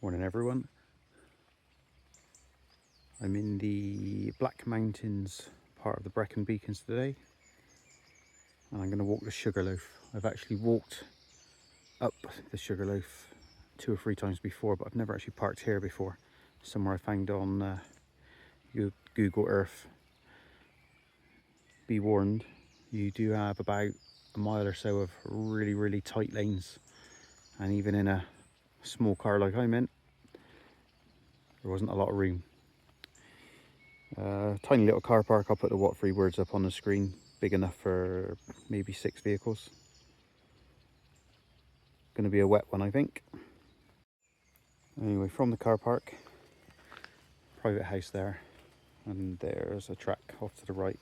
Morning everyone. I'm in the Black Mountains part of the Brecon Beacons today, and I'm going to walk the Sugar Loaf. I've actually walked up the Sugar Loaf 2 or 3 times before, but I've never actually parked here before. Somewhere I found on Google Earth. Be warned, you do have about a mile or so of really tight lanes, and even in a small car like I'm in, there wasn't a lot of room. Tiny little car park. I'll put the what 3 words up on the screen. Big enough for maybe 6 vehicles. Going to be a wet one, I think. Anyway, from the car park, private house there, and there's a track off to the right.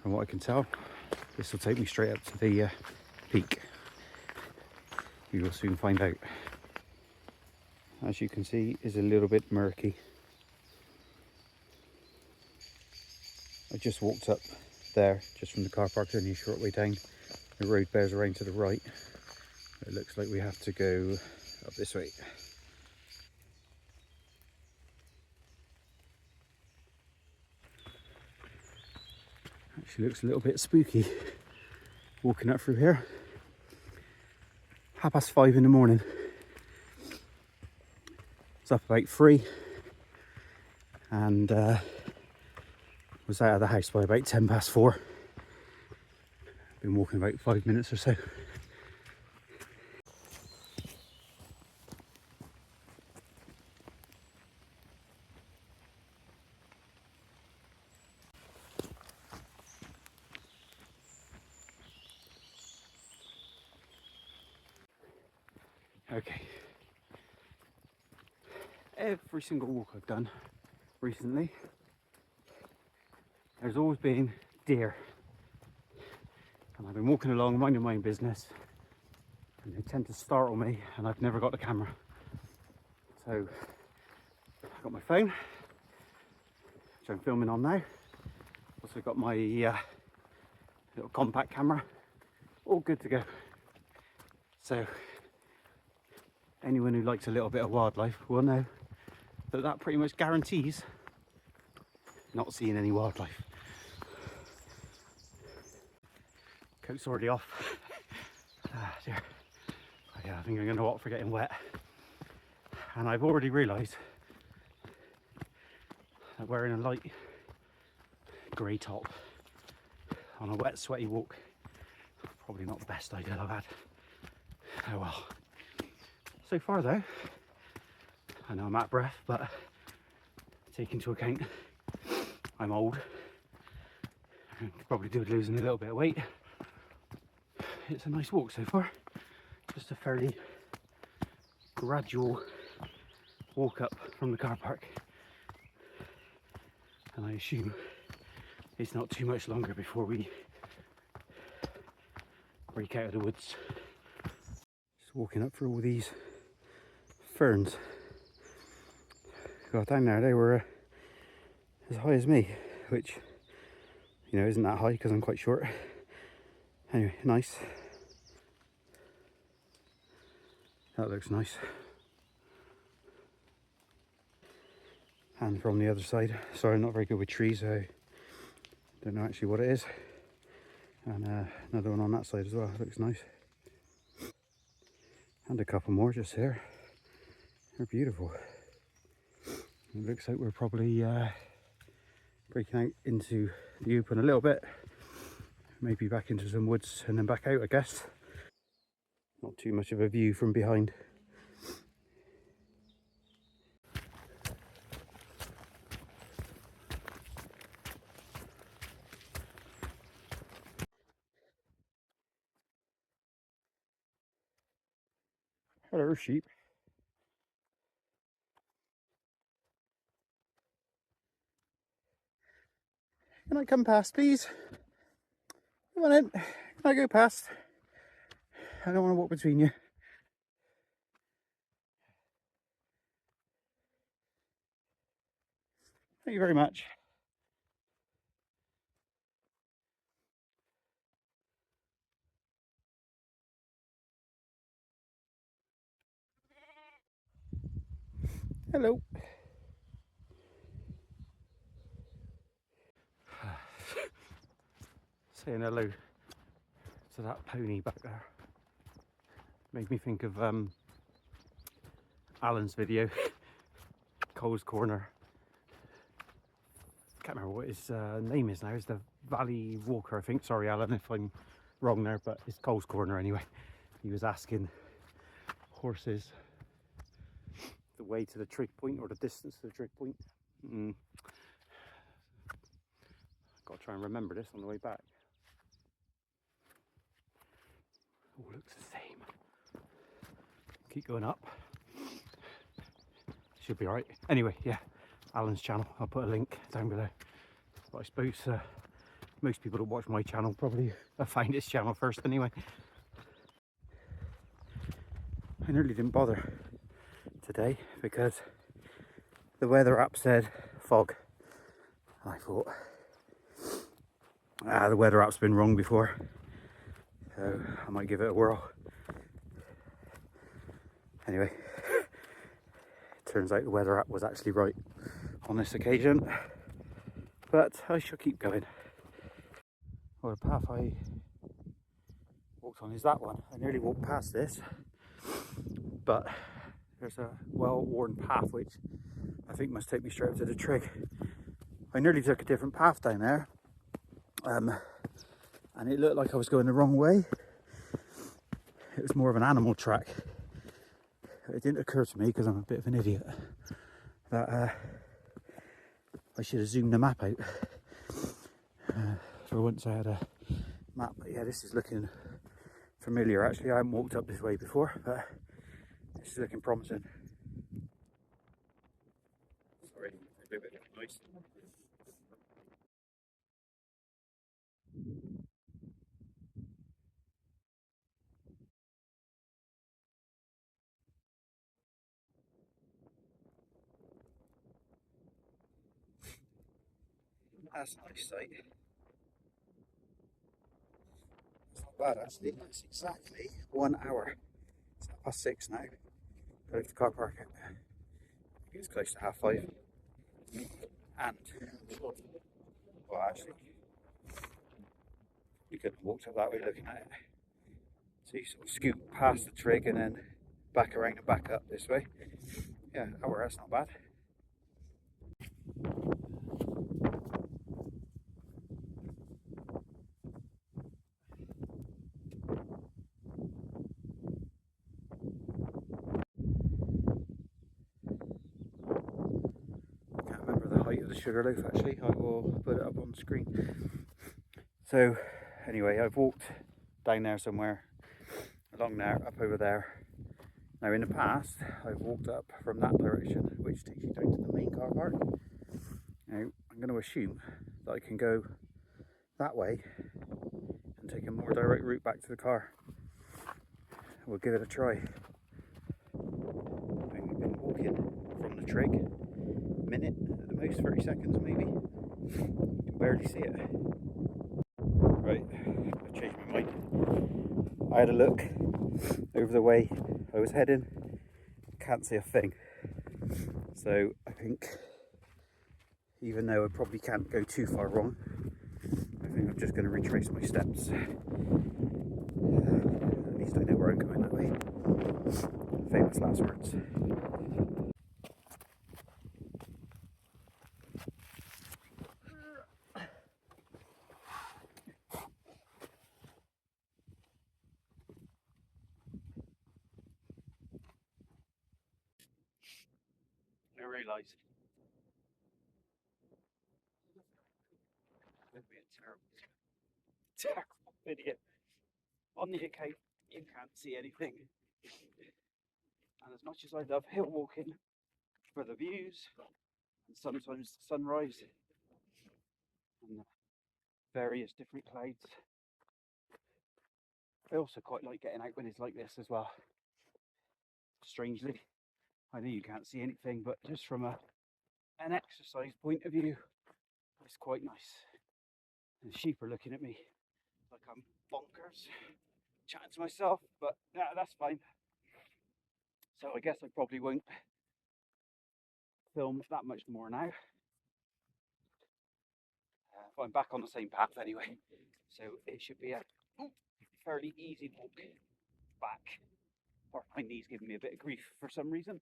From what I can tell, this will take me straight up to the peak. We will soon find out. As you can see, it's a little bit murky. I just walked up there, just from the car park, only a short way down. The road bears around to the right. It looks like we have to go up this way. Actually looks a little bit spooky walking up through here. 5:30 in the morning. It's up about 3 and was out of the house by about 4:10. Been walking about 5 minutes or so. Okay. Every single walk I've done recently, there's always been deer. And I've been walking along, minding my own business, and they tend to startle me, and I've never got the camera. So I've got my phone, which I'm filming on now. Also got my little compact camera, all good to go. So anyone who likes a little bit of wildlife will know that that pretty much guarantees not seeing any wildlife. Coat's already off. Ah, dear. Oh, yeah, I think I'm going to opt for getting wet. And I've already realised that wearing a light grey top on a wet, sweaty walk, probably not the best idea I've had. Oh well. So far though, I know I'm out of breath, but take into account I'm old, I could probably do with losing a little bit of weight. It's a nice walk so far. Just a fairly gradual walk up from the car park. And I assume it's not too much longer before we break out of the woods. Just walking up through all these ferns. God, down there they were as high as me, which, you know, isn't that high because I'm quite short. Anyway, nice. That looks nice. And from the other side, sorry, I'm not very good with trees, so I don't know actually what it is. And another one on that side as well, looks nice. And a couple more just here. They're beautiful. It looks like we're probably breaking out into the open a little bit. Maybe back into some woods and then back out, I guess. Not too much of a view from behind. Hello, sheep. Can I come past, please? Come on in. Can I go past? I don't want to walk between you. Thank you very much. Hello. Saying hello to that pony back there. Made me think of Alan's video, Cole's Corner. Can't remember what his name is now. It's the Valley Walker, I think. Sorry, Alan, if I'm wrong there, but it's Cole's Corner anyway. He was asking horses the way to the trig point, or the distance to the trig point. Got to try and remember this on the way back. All looks the same. Keep going up. Should be alright. Anyway, yeah, Alan's channel. I'll put a link down below. But I suppose most people that watch my channel probably have found this channel first anyway. I nearly didn't bother today because the weather app said fog. And I thought, the weather app's been wrong before, so I might give it a whirl. Anyway, turns out the weather app was actually right on this occasion, but I shall keep going. Well, the path I walked on is that one. I nearly walked past this, but there's a well-worn path which I think must take me straight up to the trig. I nearly took a different path down there, and it looked like I was going the wrong way. It was more of an animal track. It didn't occur to me, because I'm a bit of an idiot, that I should have zoomed the map out. For once I had a map, but yeah, this is looking familiar actually. I haven't walked up this way before, but this is looking promising. Sorry, a bit of noise. That's a nice sight. It's not bad actually. It's exactly 1 hour. It's 6:30 now. Go to the car park out there. It's close to 5:30. And well, actually, you could have walked up that way looking at it. So you sort of scoot past the trig and then back around and back up this way. Yeah, hour, that's not bad. Can't remember the height of the Sugar Loaf actually. I will put it up on the screen. So anyway, I've walked down there somewhere, along there, up over there. Now in the past, I've walked up from that direction, which takes you down to the main car park. Now I'm going to assume that I can go that way and take a more direct route back to the car. We'll give it a try. I've been walking from the trig, a minute at the most, 30 seconds maybe. You can barely see it. Right, I've changed my mind. I had a look over the way I was heading, can't see a thing. So I think, even though I probably can't go too far wrong, I think I'm just going to retrace my steps. At least I know where I'm going that way. Famous last words. I realise it would be a terrible video. On the account, you can't see anything. And as much as I love hill walking for the views, and sometimes the sunrise, and the various different clouds, I also quite like getting out when it's like this as well. Strangely, I know you can't see anything, but just from an exercise point of view, it's quite nice. And the sheep are looking at me like I'm bonkers, chatting to myself, but yeah, that's fine. So I guess I probably won't film that much more now. But I'm back on the same path anyway, so it should be a fairly easy walk back. Or my knee's giving me a bit of grief for some reason.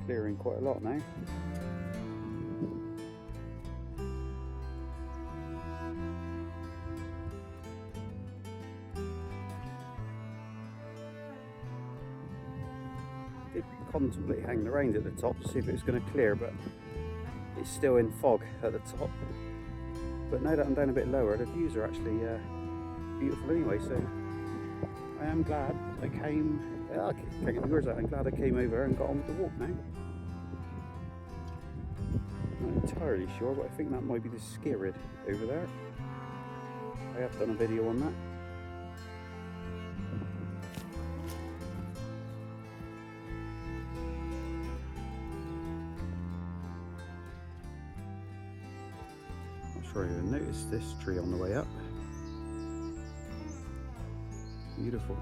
Clearing quite a lot now. Did contemplate hanging the reins at the top to see if it was going to clear, but it's still in fog at the top. But now that I'm down a bit lower, the views are actually beautiful anyway, so I am glad I came. I can't get the words out. I'm glad I came over and got on with the walk now. Not entirely sure, but I think that might be the Skirrid over there. I have done a video on that. Not sure you noticed this tree on the way up. Beautiful.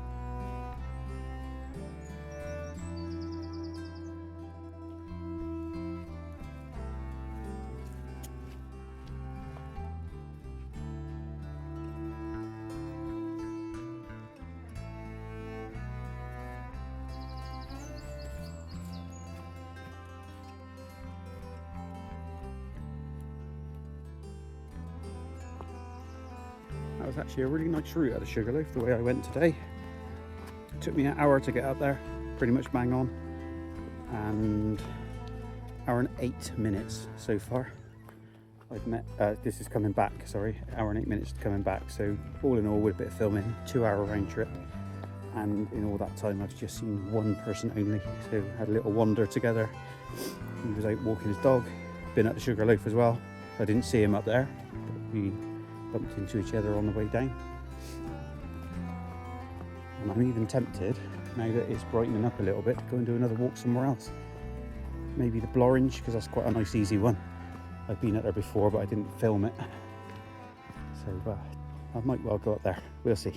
That was actually a really nice route out of Sugar Loaf, the way I went today. It took me an hour to get up there, pretty much bang on, and hour and 8 minutes so far. I've met, this is coming back, sorry, hour and 8 minutes coming back, so all in all with a bit of filming, 2-hour round trip, and in all that time I've just seen one person only, so had a little wander together. He was out walking his dog, been at the Sugar Loaf as well. I didn't see him up there, but we bumped into each other on the way down. And I'm even tempted, now that it's brightening up a little bit, to go and do another walk somewhere else. Maybe the Blorenge, because that's quite a nice easy one. I've been up there before, but I didn't film it. So I might well go up there. We'll see.